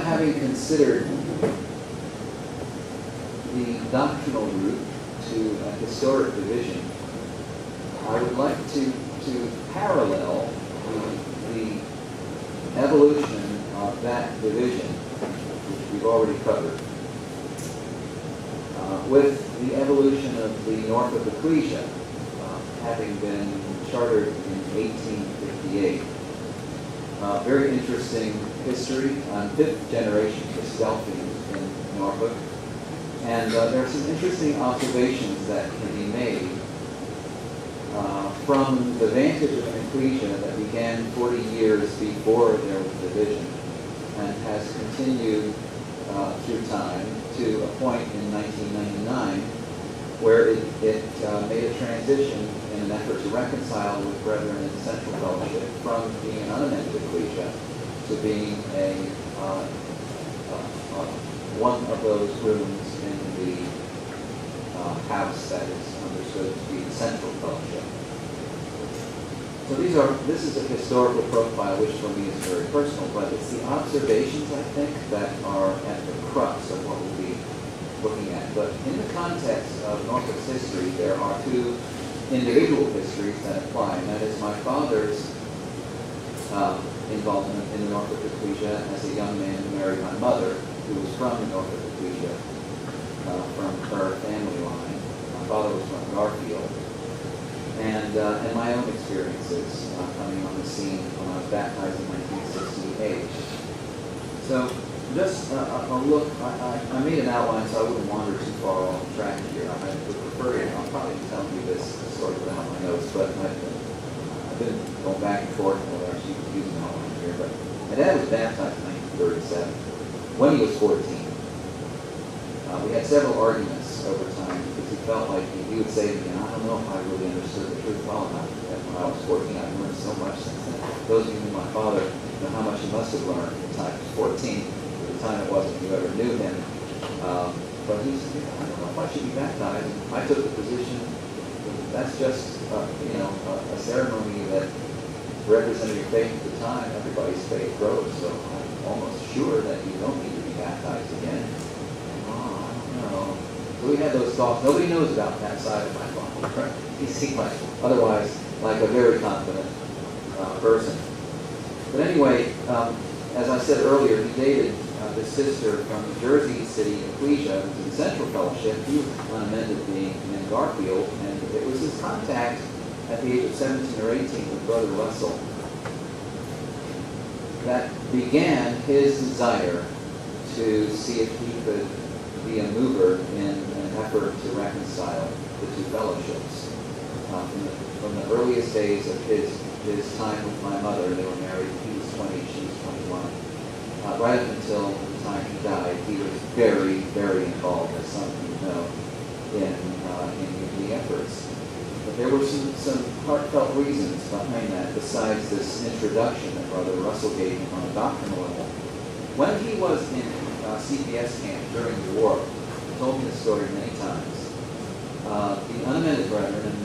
having considered the doctrinal route to a historic division, I would like to parallel the evolution of that division, which we've already covered, with the evolution of the Norfolk ecclesia, having been chartered in 1858. Very interesting history, fifth generation Christadelphians in Norfolk. And there are some interesting observations that can be made from the vantage of an ecclesia that began 40 years before there was division and has continued through time to a point in 1999 where it made a transition in an effort to reconcile with brethren in Central Fellowship from being an unamended ecclesia to being one of those rooms in the house that is understood to be the Central Fellowship. So this is a historical profile which for me is very personal, but it's the observations, I think, that are at the crux of what we'll be looking at. But in the context of Norfolk's history, there are two individual histories that apply, and that is my father's involvement in the Norfolk ecclesia as a young man who married my mother, who was from the Norfolk ecclesia, from her family line. My father was from Garfield. And my own experiences coming on the scene when I was baptized in 1968. So just a look, I made an outline so I wouldn't wander too far off track here. I would prefer to, I'll probably tell you this sort of without my notes, but I've been going back and forth and whether I should use an outline here. But my dad was baptized in 1937 when he was 14. We had several arguments over time because he felt like he would say to me, I don't know if I really understood the truth well enough. When I was 14, I learned so much since then. Those of you who knew my father know how much he must have learned at the time he was 14. At the time it wasn't you ever knew him. But he said, I don't know if I should be baptized. I took the position that's just a ceremony that represented your faith at the time. Everybody's faith grows, so I'm almost sure that you don't need to be baptized again. No. So we had those thoughts. Nobody knows about that side of my father. Right? He seemed otherwise like a very confident person. But anyway, as I said earlier, he dated this sister from the Jersey City Ecclesia, who was in Central Fellowship. He was unamended being in Garfield, and it was his contact at the age of 17 or 18 with Brother Russell that began his desire to see if he could be a mover in an effort to reconcile the two fellowships. From the earliest days of his time with my mother, they were married, he was 20, she was 21. Right up until the time he died, he was very, very involved, as some of you know, in the efforts. But there were some heartfelt reasons behind that, besides this introduction that Brother Russell gave him on a doctrinal level. When he was in CPS camp during the war, he told me the story many times. The unamended brethren and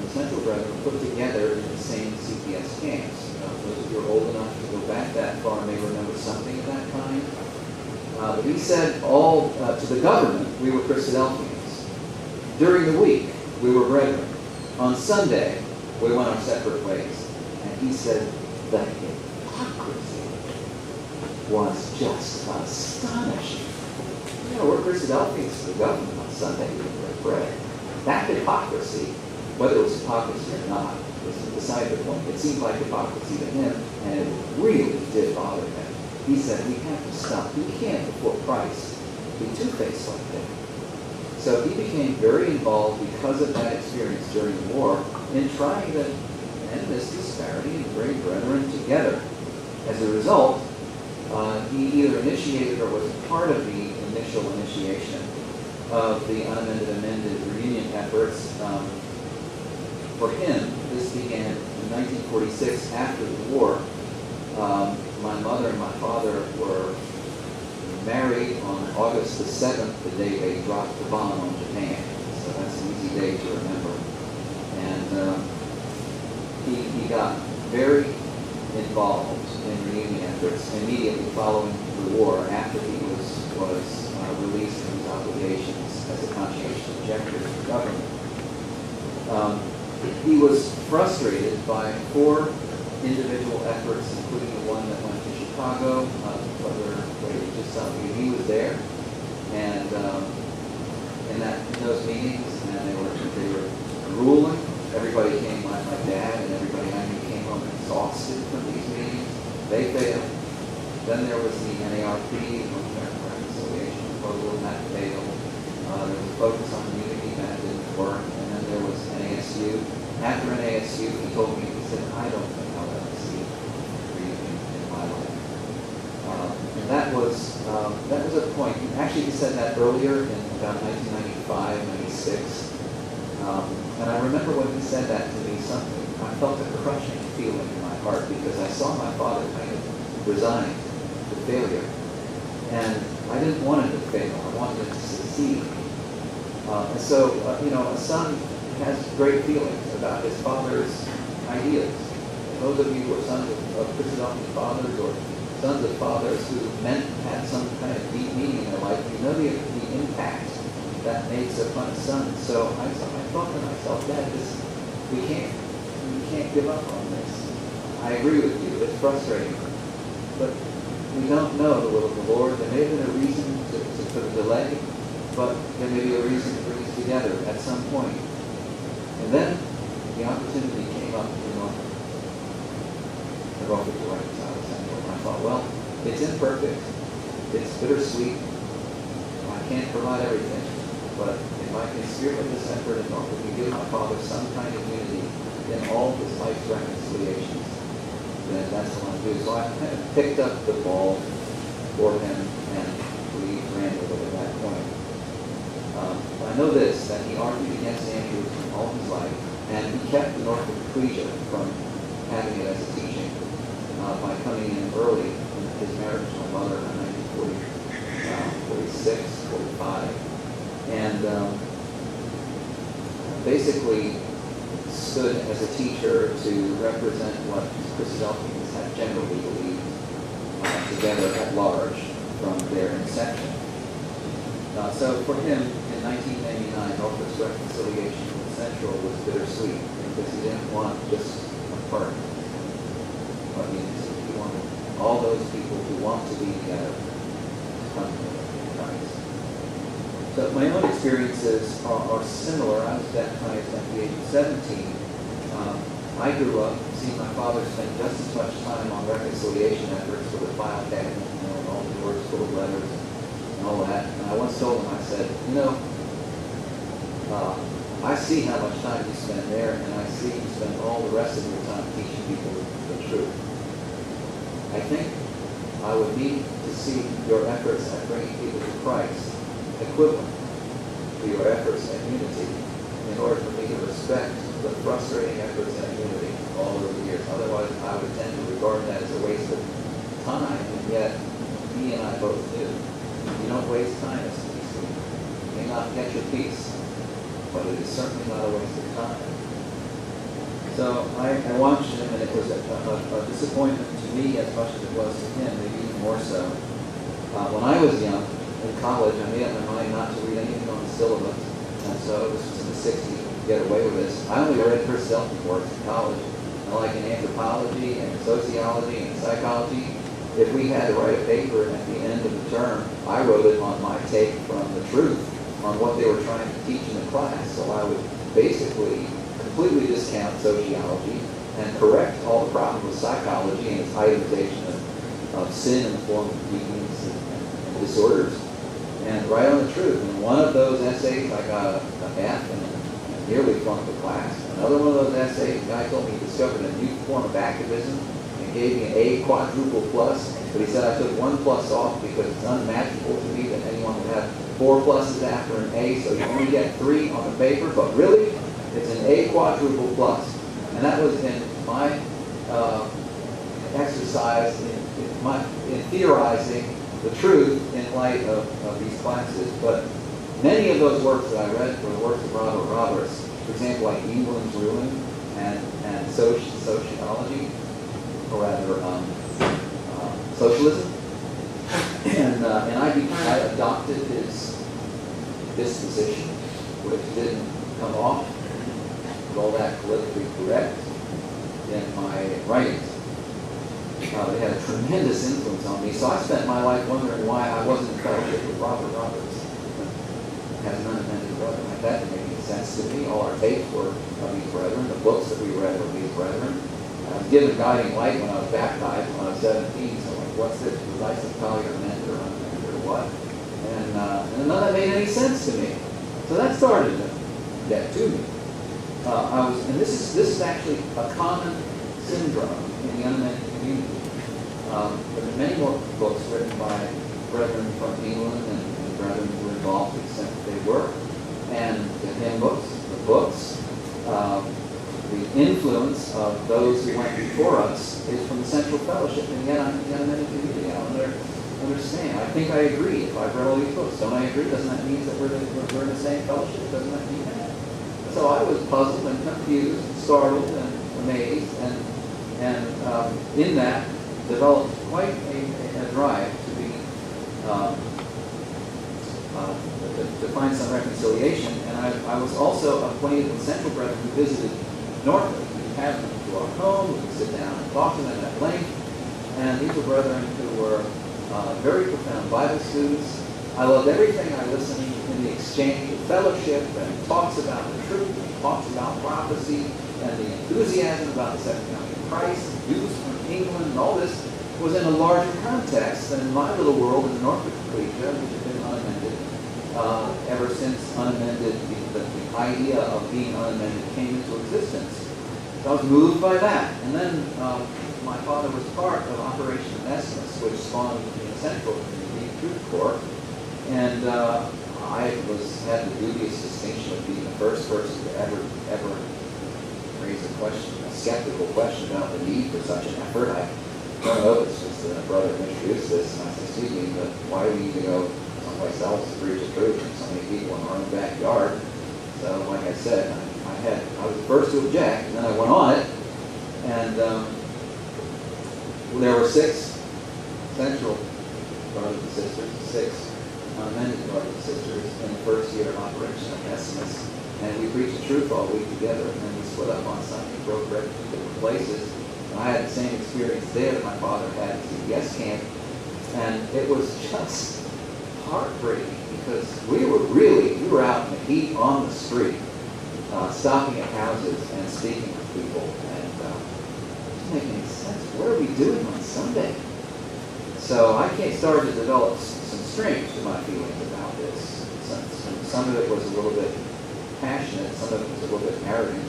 the Central brethren were put together in the same CPS camps. Those of you who are old enough to go back that far may remember something of that kind. But he said to the government, we were Christadelphians. During the week, we were brethren. On Sunday, we went our separate ways. And he said, the hypocrisy was just astonishing. We're Christadelphians to the government on Sunday, we break bread. That hypocrisy, whether it was hypocrisy or not, was beside the point. It seemed like hypocrisy to him, and it really did bother him. He said, we have to stop. We can't, before Christ, be two-faced like that. So he became very involved because of that experience during the war in trying to end this disparity and bring brethren together. As a result, he either initiated or was part of the initial initiation of the unamended amended reunion efforts. For him, this began in 1946 after the war. My mother and my father were married on August the 7th, the day they dropped the bomb on Japan. So that's an easy day to remember. And he got very involved in reunion efforts immediately following the the war, after he was released from his obligations as a conscientious objector to the government. He was frustrated by 4 individual efforts, including the one that went to Chicago, where he just told you he was there, and in those meetings, and they were grueling. Everybody came, my dad and everybody I knew came home exhausted from these meetings. They failed. Then there was the NARP, American Reconciliation Proposal, and that failed. There was a focus on unity, that didn't work. And then there was NASU. After NASU, he told me, he said, I don't think I'll ever see reunion in my life. And that was a point. Actually, he said that earlier in about 1995, 96. And I remember when he said that to me, I felt a crushing feeling in my heart because I saw my father kind of resign to failure. And I didn't want him to fail. I wanted him to succeed. And so, a son has great feelings about his father's ideas. And those of you who are sons of Christian fathers or sons of fathers who had some kind of deep meaning in their life, you know the impact that makes upon a son. So I thought to myself, Dad, we can't give up on this. I agree with you, it's frustrating. But we don't know the will of the Lord. There may have been a reason for the delay, but there may be a reason to bring us together at some point. And then the opportunity came up in Norfolk. I brought it to reconcile the Central. And I thought, well, it's imperfect, it's bittersweet, I can't provide everything. But if I can spearhead this effort in Norfolk and give my father some kind of unity in all of his life's reconciliations, then that's what I'm doing. So I kind of picked up the ball for him, and we ran with it at that point. I know this, that he argued against Andrew all his life, and he kept the Norfolk Ecclesia from having it as a teaching by coming in early in his marriage to my mother in 1946, 45. And basically stood as a teacher to represent what Christadelphians have generally believed together at large from their inception. So for him, in 1999, Norfolk's reconciliation with Central was bittersweet because he didn't want just a part. But he wanted all those people who want to be together to come to Christ. So my own experiences are similar. I was baptized at the age of 17. I grew up seeing my father spend just as much time on reconciliation efforts with a file cabinet, and all the doors full of letters and all that. And I once told him, I said, I see how much time you spend there, and I see you spend all the rest of your time teaching people the truth. I think I would need to see your efforts at bringing people to Christ equivalent to your efforts at unity in order for me to respect the frustrating efforts at unity all over the years. Otherwise, I would tend to regard that as a waste of time, and yet he and I both do. You don't waste time as a peace leader. You may not get your peace, but it is certainly not a waste of time. So I watched him, and it was a disappointment to me as much as it was to him, maybe even more so. When I was young, in college, I made up my mind not to read anything on the syllabus, and so this was in the 60s to get away with this. I only read Christadelphian works in college. And like in anthropology and sociology and psychology, if we had to write a paper at the end of the term, I wrote it on my take from the truth on what they were trying to teach in the class. So I would basically completely discount sociology and correct all the problems with psychology and its itemization of sin in the form of weakness and disorders, and write on the truth. And one of those essays, I got an F and nearly flunked the class. Another one of those essays, the guy told me he discovered a new form of activism and gave me an A quadruple plus, but he said I took 1 plus off because it's unimaginable to me that anyone would have 4 pluses after an A, so you only get 3 on the paper, but really, it's an A quadruple plus. And that was in my exercise in theorizing the truth in light of these classes. But many of those works that I read were the works of Robert Roberts, for example, like England's Ruin and sociology, or rather socialism. I adopted his disposition, which didn't come off with all that politically correct in my writings. It had a tremendous influence on me. So I spent my life wondering why I wasn't in fellowship with Robert Roberts as an unamended brother. That didn't make any sense to me. All our tapes were of these brethren. The books that we read were of these brethren. I was given guiding light when I was baptized when I was 17. So like, what's this? Was I some colleague or mentor or unamended or what? And none of that made any sense to me. So that started to get to me. And this is actually a common syndrome in the unamended community. There are many more books written by brethren from England and brethren who were involved to the extent that they were. And the hymn books, the books, the influence of those who went before us is from the Central Fellowship. And yet I'm in the unamended community. I don't understand. I think I agree. If I've read all these books, don't I agree? Doesn't that mean that we're in the same fellowship? Doesn't that mean that? So I was puzzled and confused and startled and amazed, and in that developed quite a drive to be to find some reconciliation. And I was also acquainted with Central Brethren who visited Norfolk. We had them to our home. We could sit down and talk to them at length. And these were brethren who were very profound Bible students. I loved everything I listened in the exchange of fellowship, and he talks about the truth, and he talks about prophecy, and the enthusiasm about the second coming of Christ, and Jews from England, and all this was in a larger context than my little world in the Norfolk Ecclesia, which had been unamended ever since unamended, the idea of being unamended came into existence. So I was moved by that. And then my father was part of Operation Onesimus, which spawned in Central Community Truth Corps. And I had the dubious distinction of being the first person to ever raise a skeptical question about the need for such an effort. I don't know if it's just that a brother introduced this, and I said, excuse me, but why do we need to go someplace else to preach the truth from so many people in our own backyard? So, like I said, I was the first to object, and then I went on it, and there were 6 Central brothers and sisters, 6 unamended brothers and sisters in the first year of Operation Onesimus, and we preached the truth all week together, and then we split up on Sunday, broke bread in different places. And I had the same experience there that my father had at CBS camp, and it was just heartbreaking because we were out in the heat on the street, stopping at houses and speaking with people, and it didn't make any sense. What are we doing on Sunday? So I started to develop some strength to my feelings about this. Some of it was a little bit passionate, some of it was a little bit arrogant.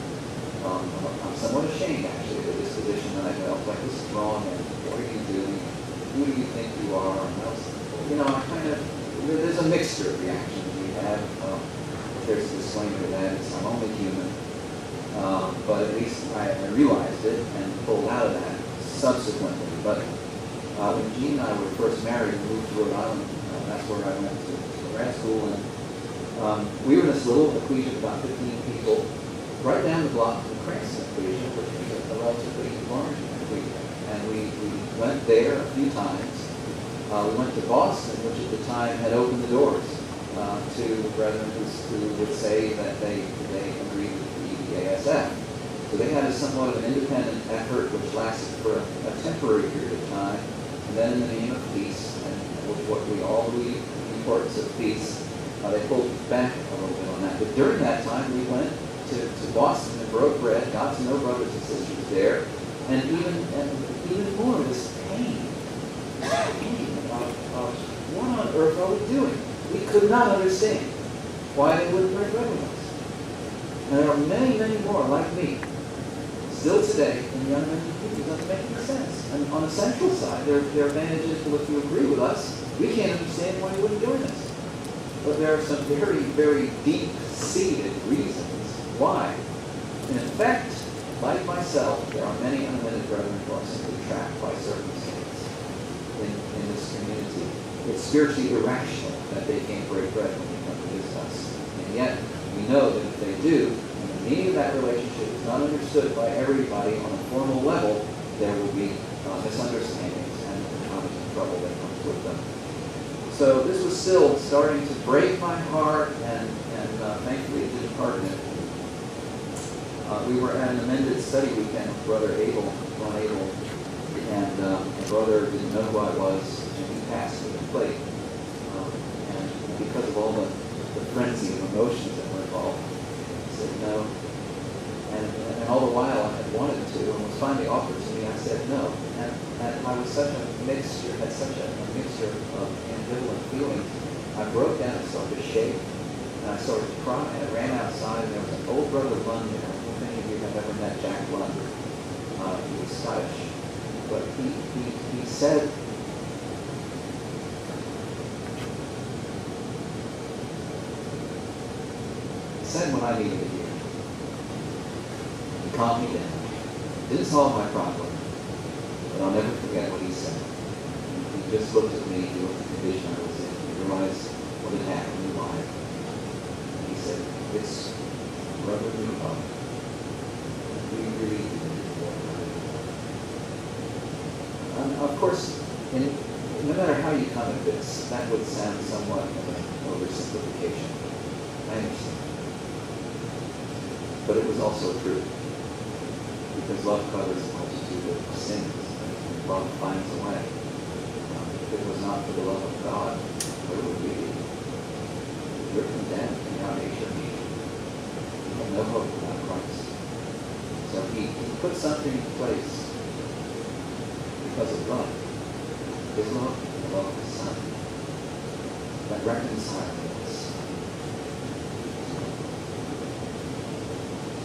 I'm somewhat ashamed, actually, of the disposition that I felt like this is wrong, and what are you doing? Who do you think you are? And there's a mixture of reactions we have. There's a disclaimer that I'm only human, but at least I realized it and pulled out of that subsequently. But when Jean and I were first married and moved to Rhode Island, that's where I went to grad school, and we were in this little ecclesia of about 15 people, right down the block from the Cranston ecclesia, which was a relatively large ecclesia. And we went there a few times. We went to Boston, which at the time had opened the doors to brethren who would say that they agreed with the EBASF. So they had somewhat of an independent effort which lasted for a temporary period of time. And then in the name of peace, and with what we all believe in the importance of peace, they pulled back a little bit on that. But during that time, we went to Boston and broke bread, got to know brothers and sisters there, and even more this pain of what on earth are we doing? We could not understand why they wouldn't break bread with us. And there are many, many more like me still today in the unamended community. It doesn't make any sense. And on the central side, there are advantages to if you agree with us, we can't understand why you wouldn't join us. But there are some very, very deep-seated reasons why. In effect, like myself, there are many unamended brethren who are simply trapped by circumstance in this community. It's spiritually irrational that they can't break bread when they come to visit us. And yet, we know that if they do, and the meaning of that relationship is not understood by everybody on a formal level, there will be misunderstandings and trouble that comes with them. So this was still starting to break my heart, and thankfully it didn't harden it. We were at an amended study weekend with Brother Ron Abel, and my brother didn't know who I was, and he passed me the plate. And because of all the frenzy of emotions that were involved, he said no. And all the while I had wanted to, and was finally offered to me, I said no. And I was such a mixture, had such a mixture of ambivalent feelings. I broke down and started to shake, and I started to cry. I ran outside, and there was an old brother Lund there. I don't know if any of you have ever met Jack Lund. He was Scottish. But he said, when I needed to hear. He calmed me down. Didn't solve my problem, but I'll never forget what he said. He just looked at me, he looked at the condition I was in, he realized what had happened in life. And he said, it's brotherly love. We really need to walk around. Of course, no matter how you come at this, that would sound somewhat of an oversimplification. I understand. But it was also true. Because love covers a multitude of sins, and love finds a way. If it was not for the love of God, where would we be? We're condemned beyond nature. We have no hope without Christ. So he put something in place because of love. His love and the love of his Son that reconciled us.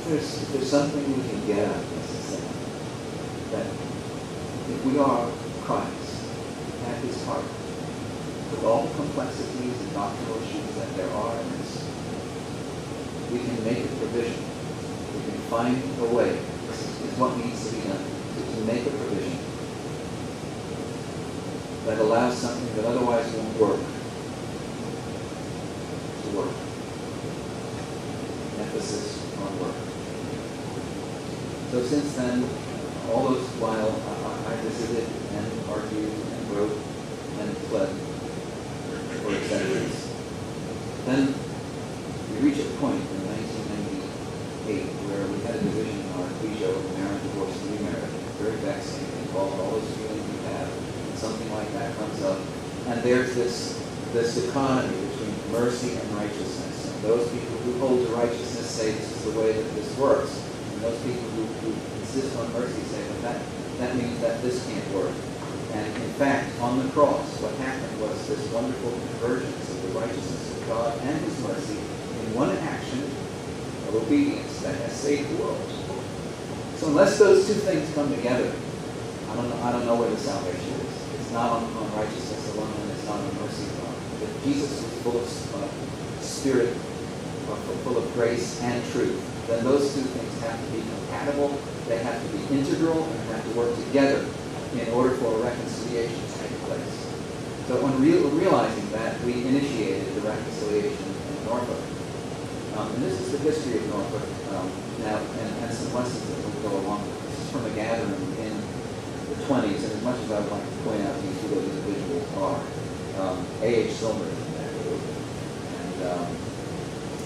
If there's something we can get out of this, is that if we are Christ at his heart, with all the complexities and doctrinal issues that there are in this, we can make a provision. We can find a way. This is what needs to be done, to make a provision that allows something that otherwise won't work to work. Emphasis on work. So since then, all those while I visited and argued and wrote and pled for acceptance. Then we reached a point in 1998 where we had a division in our ecclesia over marriage, divorce, and remarriage. Very vexing. It involved all those feelings we have. And something like that comes up. And there's this dichotomy between mercy and righteousness. And those people who hold to righteousness say this is the way that this works. And those people who insist on mercy say, well, that means that this can't work. And in fact, on the cross, what happened was this wonderful convergence of the righteousness of God and his mercy in one action of obedience that has saved the world. So unless those two things come together, I don't know where the salvation is. It's not on righteousness alone, and it's not on mercy alone. If Jesus was full of spirit, full of grace and truth, then those two things have to be compatible, they have to be integral, and have to work together in order for a reconciliation to take place. So when realizing that, we initiated the reconciliation in Norfolk. And this is the history of Norfolk now, and some lessons that will go along with it. This is from a gathering in the 20s, and as much as I would like to point out to you who those individuals are, A.H. Silver in that group, and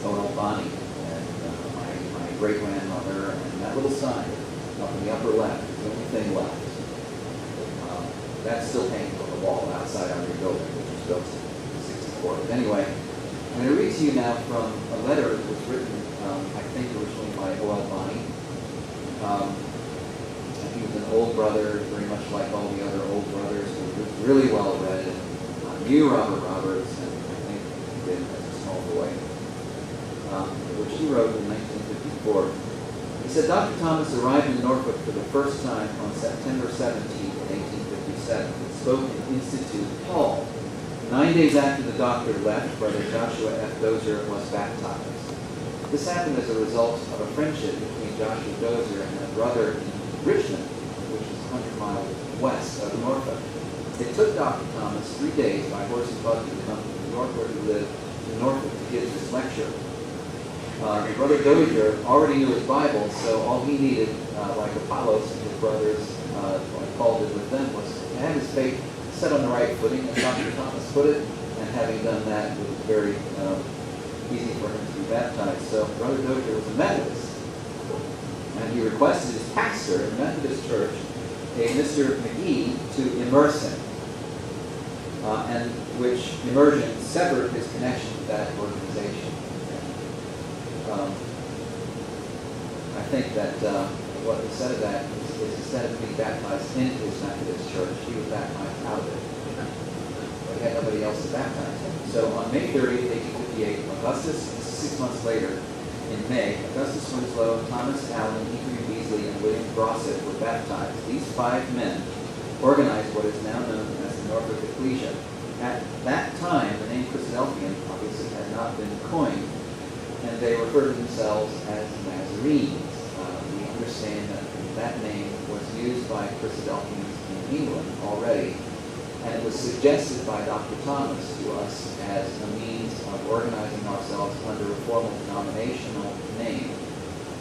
O.L. Bonney, my great-grandmother, and that little sign up in the upper left is the only thing left. That's still hanging on the wall outside our new building, which was built in 1964. But anyway, I'm going to read to you now from a letter that was written, I think originally by O.L. Bonney. He was an old brother, very much like all the other old brothers, who was really well read, and knew Robert Roberts, and I think he did as a small boy, which he wrote in 1954. He said, Dr. Thomas arrived in Norfolk for the first time on September 17, 1857, and spoke in Institute Hall. 9 days after the doctor left, Brother Joshua F. Dozier was baptized. This happened as a result of a friendship between Joshua Dozier and a brother in Richmond, which is 100 miles west of Norfolk. It took Dr. Thomas 3 days by horse and buggy to come from New York, where he lived, to Norfolk to give this lecture. Brother Dozier already knew his Bible, so all he needed, like Apollos and his brothers, like Paul did with them, was to have his faith set on the right footing, as Dr. Thomas put it, having done that, it was very easy for him to be baptized. So Brother Dozier was a Methodist. And he requested his pastor in the Methodist church, a Mr. McGee, to immerse him. And which immersion severed his connection to that organization. I think that what was said of that is instead of being baptized into his Methodist church, he was baptized out of it. But he had nobody else to baptize him. So on May 30th, 1858, Augustus, 6 months later, in May, Augustus Winslow, Thomas Allen, E.P. Beasley, and William Brossett were baptized. These 5 men organized what is now known as the Norfolk Ecclesia. At that time, the name Christadelphian obviously had not been coined, and they referred to themselves as Nazarenes. We understand that that name was used by Christadelphians in England already, and it was suggested by Dr. Thomas to us as a means of organizing ourselves under a formal denominational name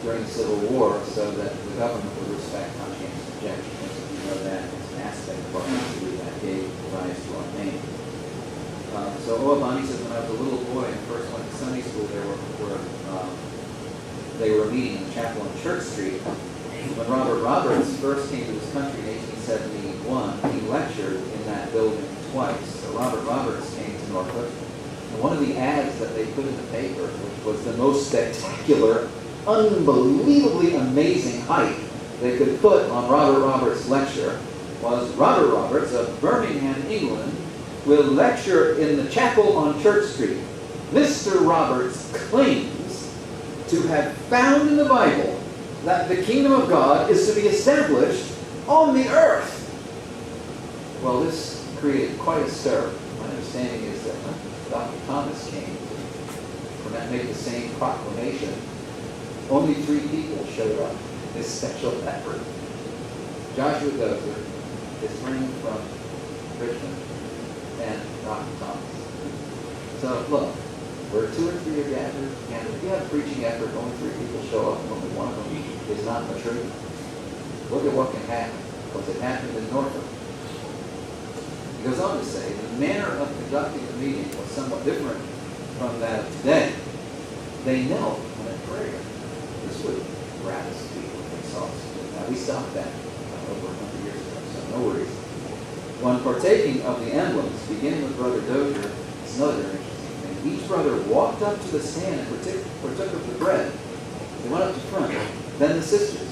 during the Civil War so that the government would respect conscientious objection. You know that as an aspect of our history that gave rise to our name. So Owabani says, when I was a little boy and first went to Sunday school, they were meeting in the chapel on Church Street. When Robert Roberts first came to this country in 1871, he lectured in that building twice. So Robert Roberts came to Norfolk, and one of the ads that they put in the paper, which was the most spectacular, unbelievably amazing height they could put on Robert Roberts' lecture, was Robert Roberts of Birmingham, England, will lecture in the chapel on Church Street. Mr. Roberts claims to have found in the Bible that the kingdom of God is to be established on the earth. Well, this created quite a stir. My understanding is that when Dr. Thomas came to make the same proclamation, only 3 people showed up in this special effort. Joshua Dozier, his friend from Richmond, and Dr. Thomas. So look, where 2 or 3 are gathered, and if you have a preaching effort, only 3 people show up, and only one of them is not the truth. Look at what can happen, because it happened in Norfolk. He goes on to say, the manner of conducting the meeting was somewhat different from that of today. They knelt in a prayer. This would ravish people if they saw us. Now, we stopped that over 100 years ago, so no worries. When partaking of the emblems, beginning with Brother Dozier, it's another interesting thing. Each brother walked up to the stand and partook of the bread. They went up to front, then the sisters.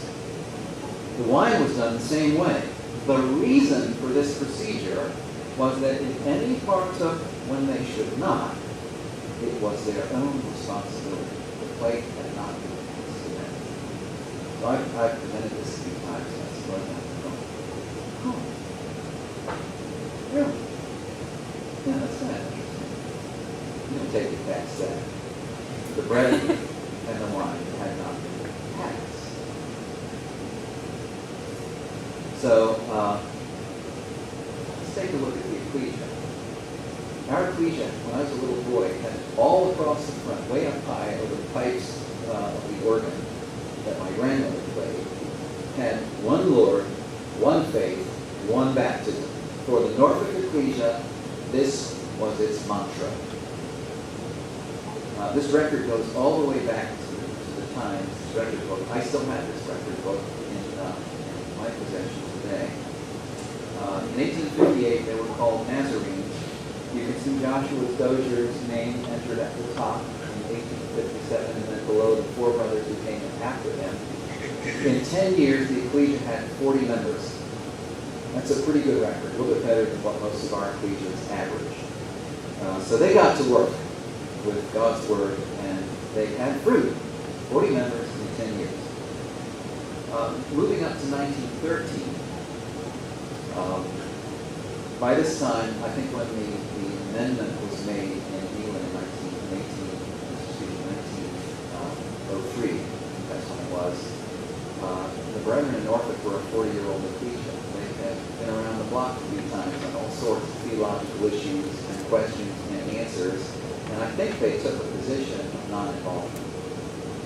The wine was done the same way. The reason for this procedure was that if any partook when they should not, it was their own responsibility. The plate had not been passed to them. So I've presented this a few times, and I suppose I'm going, really? Yeah, that's kind of interesting. You don't take it past that. The bread and the wine had not been passed. So, let's take a look at the ecclesia. Our ecclesia, when I was a little boy, had all across the front, way up high over the pipes of the organ that my grandmother played, had one Lord, one faith, one baptism. For the Norfolk Ecclesia, this was its mantra. This record goes all the way back to the Times, this record book. I still have this record book in my possession today. In 1858, they were called Nazarenes. You can see Joshua Dozier's name entered at the top in 1857, and then below the 4 brothers who came after him. In 10 years, the ecclesia had 40 members. That's a pretty good record, a little bit better than what most of our ecclesias average. So they got to work with God's Word, and they had fruit. 40 members in 10 years. Moving up to 1913, by this time, I think when the amendment was made in England in 1903, that's when it was, the Brethren in Norfolk were a 40-year-old ecclesia. They had been around the block a few times on all sorts of theological issues and questions and answers, and I think they took a position of non-involvement.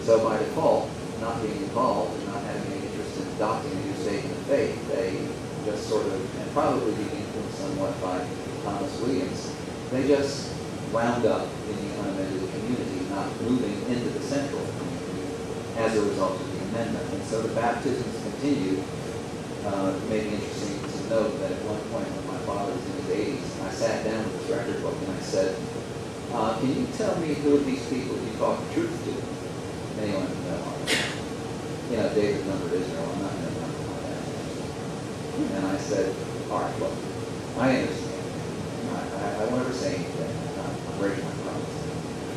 So by default, not being involved and not having any interest in adopting a new statement of faith, they just sort of, and probably being influenced somewhat by Thomas Williams, they just wound up in the unamended community, not moving into the central community as a result of the amendment. And so the baptisms continued. It made me interesting to note that at one point when my father was in his 80s, I sat down with this record book and I said, can you tell me who of these people you taught the truth to? Anyone know? You know, David numbered Israel. I'm not going to number my that. And I said, all right, look, I understand. I won't ever say anything. I'm breaking my promise.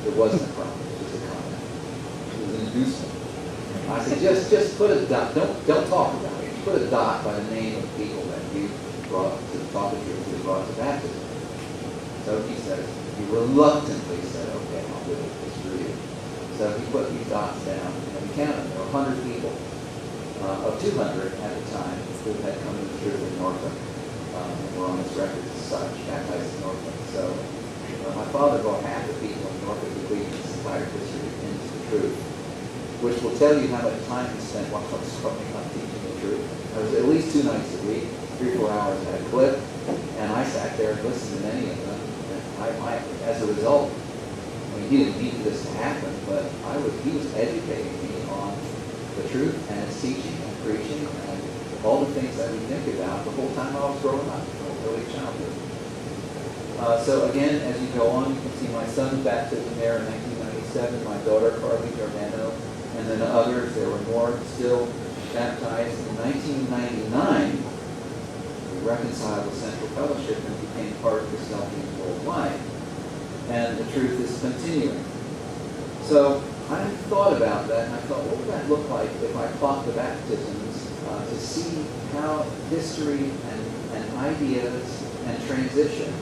It wasn't a promise. It was a comment. It was an inducement. I said, just put a dot. Don't talk about it. Put a dot by the name of people that you brought to the talk of truth, you brought to baptism. So he said, he reluctantly said, okay, I'll do it. It's for you. So he put these dots down, and we counted. There were 100 people, of 200 at the time, who had come to the truth in Norfolk, and were on this record as such, baptized in Norfolk. So my father brought half the people in Norfolk who believed his entire history into the truth, which will tell you how much time he spent while I was growing up teaching the truth. I was at least 2 nights a week, 3-4 hours at a clip, and I sat there and listened to many of them. And I as a result, I mean, he didn't need this to happen, but he was educating me on the truth and its teaching and preaching and all the things that we think about the whole time I was growing up, early childhood. So again, as you go on, you can see my son's baptism there in 1997, my daughter, Giordano, and then others. There were more still baptized. In 1999, we reconciled with Central Fellowship and became part of Christians worldwide. And the truth is continuing. So I thought about that, and I thought, what would that look like if I plot the baptisms to see how history and ideas and transitions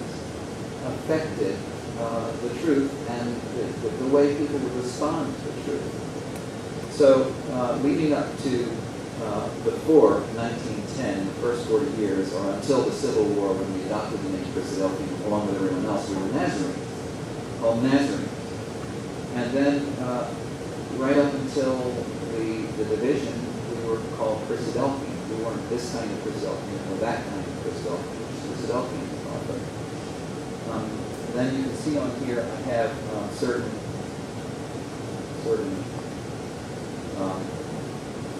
affected the truth and the way people would respond to the truth. So leading up to before 1910, the first 40 years, or until the Civil War when we adopted the name Christadelphian along with everyone else, we were Nazarenes, called Nazarenes. And then right up until the division, we were called Christadelphians. We weren't this kind of Christadelphian or that kind of Christadelphian. Christadelphians. Then you can see on here I have certain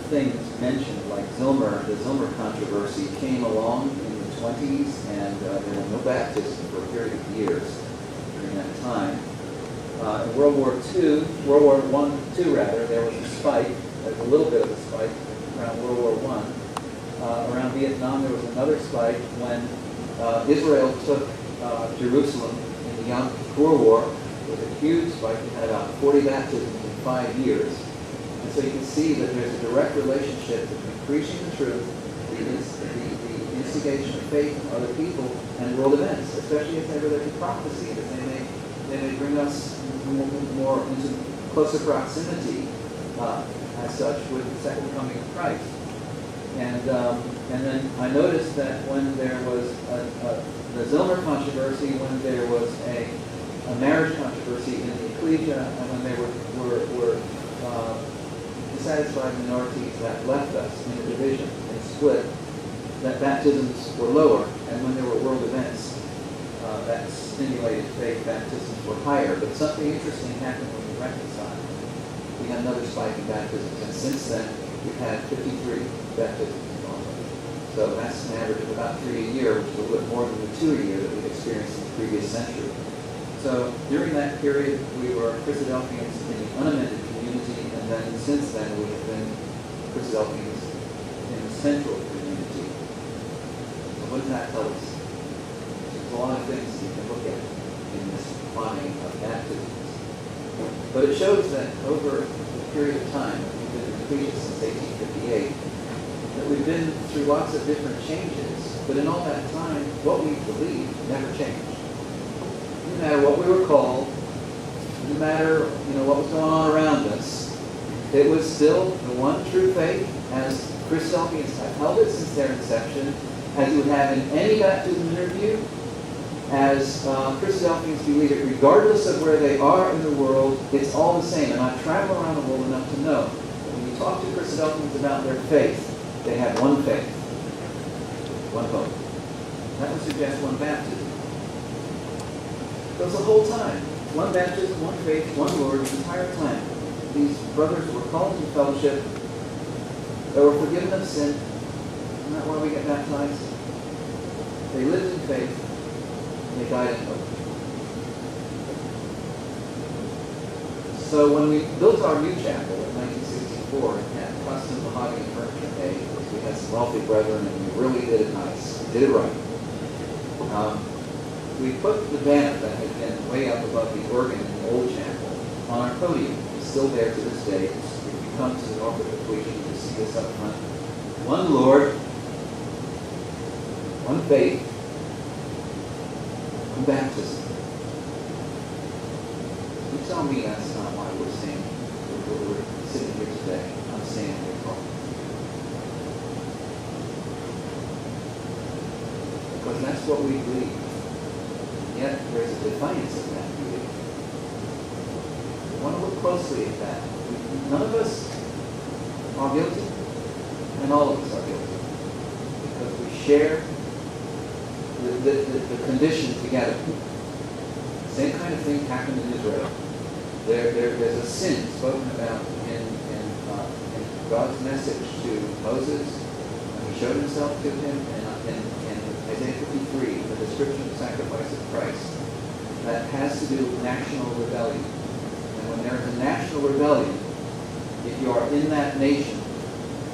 things mentioned, like Zilmer. The Zilmer controversy came along in the 20s, and there were no baptisms for a period of years during that time. In World War II, World War II, there was a spike. There was a little bit of a spike around World War I. Around Vietnam, there was another spike when Israel took Jerusalem in the Yom Kippur War. It was a huge spike. We had about 40 baptisms in 5 years. And so you can see that there's a direct relationship between preaching the truth, the instigation of faith in other people, and world events, especially if they relate to prophecy, that they may bring us more into closer proximity as such with the second coming of Christ. And then I noticed that when there was the Zilmer controversy, when there was a marriage controversy in the ecclesia, and when there were dissatisfied minorities that left us in a division and split, that baptisms were lower, and when there were world events that stimulated faith, baptisms were higher. But something interesting happened when we reconciled. We had another spike in baptisms, and since then we've had 53 baptisms. So that's an average of about 3 a year, which is a little bit more than the 2 a year that we've experienced in the previous century. So during that period, we were Christadelphians in the unamended community, and then since then we have been Christadelphians in the central community. So what does that tell us? There's a lot of things you can look at in this plotting of baptisms. But it shows that over the period of time, we've been in ecclesia since 1858, that we've been through lots of different changes, but in all that time, what we believed never changed. No matter what we were called, no matter what was going on around us, it was still the one true faith, as Christadelphians have held it since their inception, as you would have in any baptism interview, as Christadelphians believe it regardless of where they are in the world. It's all the same. And I've traveled around the world enough to know that when you talk to Christadelphians about their faith, they have one faith, one hope. That would suggest one baptism. It was the whole time. One baptism, one faith, one Lord, the entire time. These brothers were called into fellowship. They were forgiven of sin. Isn't that why we get baptized? They lived in faith. And they died in hope. So when we built our new chapel in 1964, it had custom mahogany furniture made. We had some wealthy brethren, and we really did it nice. We did it right. We put the banner that had been way up above the organ in the old chapel on our podium. It's still there to this day. If you come to the Norfolk equation, you see this up front. One Lord, one faith, one baptism. You tell me that's not why we're sitting here today. I'm saying we're talking. Because that's what we believe. Yet there's a defiance of that belief. We want to look closely at that. None of us are guilty, and all of us are guilty. Because we share the condition together. Same kind of thing happened in Israel. There's a sin spoken about in God's message to Moses when he showed himself to him in Isaiah 53, the description of the sacrifice of Christ. That has to do with national rebellion. And when there's a national rebellion, if you are in that nation,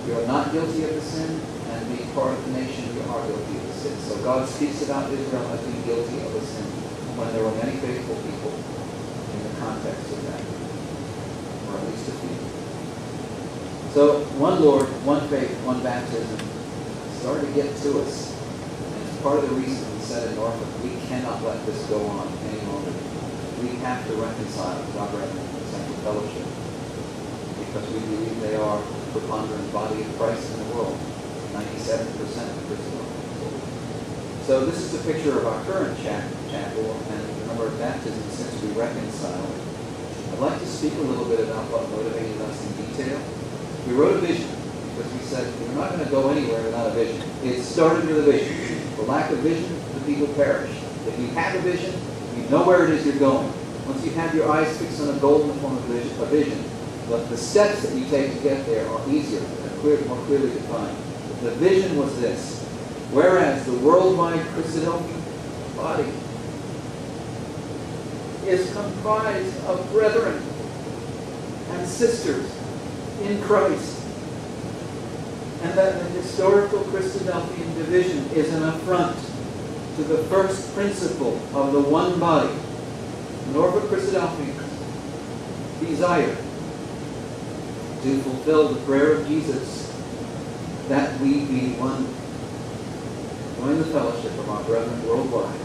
you are not guilty of the sin, and being part of the nation, you are guilty of the sin. So God speaks about Israel as being guilty of a sin when there were many faithful people in the context of that, or at least a few. So one Lord, one faith, one baptism started to get to us. And it's part of the reason we said in Norfolk, we cannot let this go on any longer. We have to reconcile with our brethren in Central Fellowship because we believe they are the preponderant body of Christ in the world, 97% of Christendom. So this is a picture of our current chapel and the number of baptisms since we reconciled. I'd like to speak a little bit about what motivated us in detail. We wrote a vision because we said we're not going to go anywhere without a vision. It started with a vision. For lack of vision, the people perish. If you have a vision, you know where it is you're going. Once you have your eyes fixed on a goal in the form of a vision, but the steps that you take to get there are easier and more clearly defined. The vision was this. Whereas the worldwide Christadelphian body is comprised of brethren and sisters in Christ, and that the historical Christadelphian division is an affront to the first principle of the one body. Norfolk Christadelphians desire to fulfill the prayer of Jesus that we be one. Join the fellowship of our brethren worldwide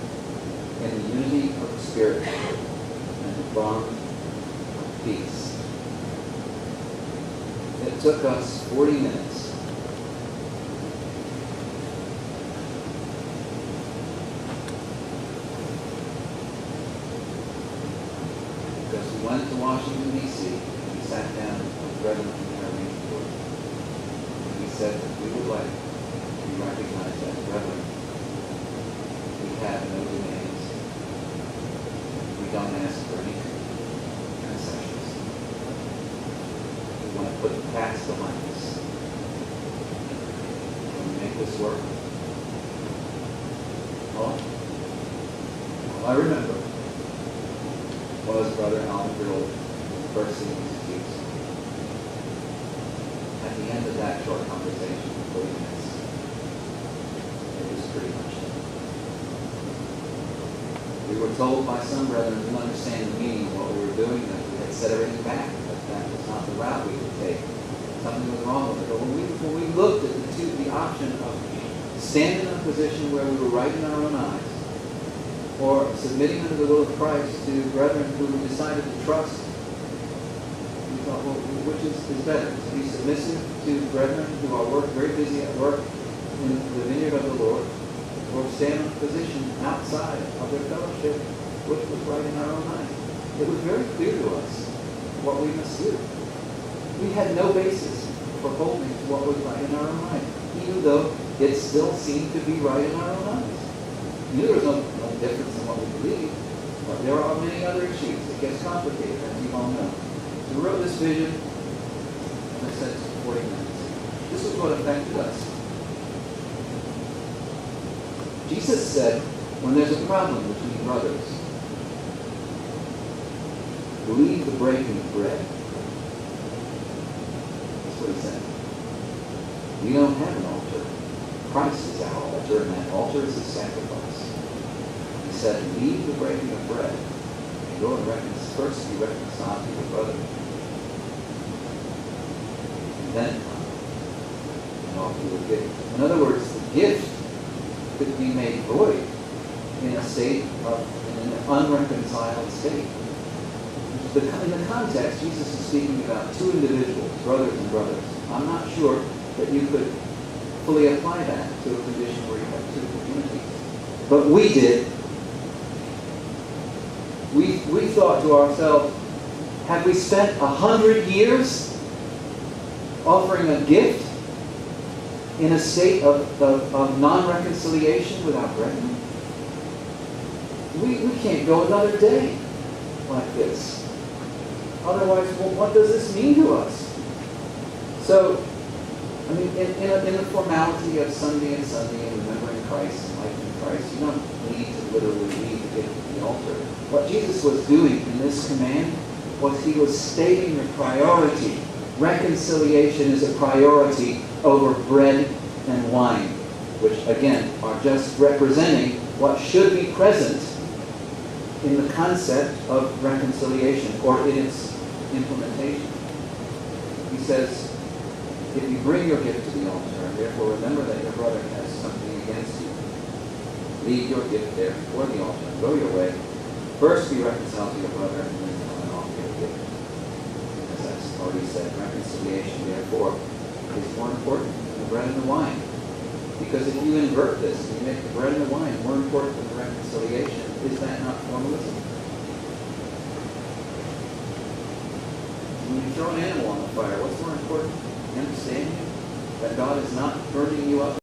in the unity of the Spirit and the bond of peace. It took us 40 minutes because we went to Washington, D.C. and we sat down with brethren from the Armenian Board. And we said that we would like to be recognized as brethren. We have no demands. We don't ask for any concessions. We want to put the past behind us. Can we make this work? All I remember was Brother Alan Giordano first seeing his keys. At the end of that short conversation, 40 minutes, it was pretty much done. We were told by some brethren who didn't understand the meaning of what we were doing, that we had set everything back, that was not the route we could take. Something was wrong with it. But when we looked at the option of standing in a position where we were right in our own eyes, or submitting under the will of Christ to brethren who we decided to trust, we thought, well, which is better? To be submissive to brethren who are very busy at work in the vineyard of the Lord, or stand in a position outside of their fellowship, which was right in our own eyes. It was very clear to us what we must do. We had no basis for holding to what was right in our own eyes, even though it still seemed to be right in our own eyes. We knew there was no difference in what we believed, There are many other issues. It gets complicated, as you all know. So we wrote this vision, and I said it's 40 minutes. This is what affected us. Jesus said, when there's a problem between brothers, leave the breaking of bread. That's what he said. We don't have an altar. Christ is our altar, and that altar is a sacrifice. He said, leave the breaking of bread. And go and first be reconciled to your brother. And then come and offer you a gift. In other words, the gift could be made void in an unreconciled state. In the context, Jesus is speaking about two individuals, brothers and brothers. I'm not sure that you could fully apply that to a condition where you have two communities. But we did. We thought to ourselves, have we spent 100 years offering a gift in a state of non-reconciliation with our brethren? We can't go another day like this. Otherwise, well, what does this mean to us? So, I mean, in the formality of Sunday and remembering Christ and life in Christ, you don't need to literally leave the gift of the altar. What Jesus was doing in this command was he was stating the priority. Reconciliation is a priority over bread and wine, which again are just representing what should be present in the concept of reconciliation or in its implementation. He says, if you bring your gift to the altar, and therefore remember that your brother has something against you, leave your gift there before the altar and go your way. First be reconciled to your brother, and then come and offer your gift. As I've already said, reconciliation, therefore, is more important than the bread and the wine. Because if you invert this, and you make the bread and the wine more important than the reconciliation, is that not formalism? When you throw an animal on the fire, what's more important? Understanding that God is not burning you up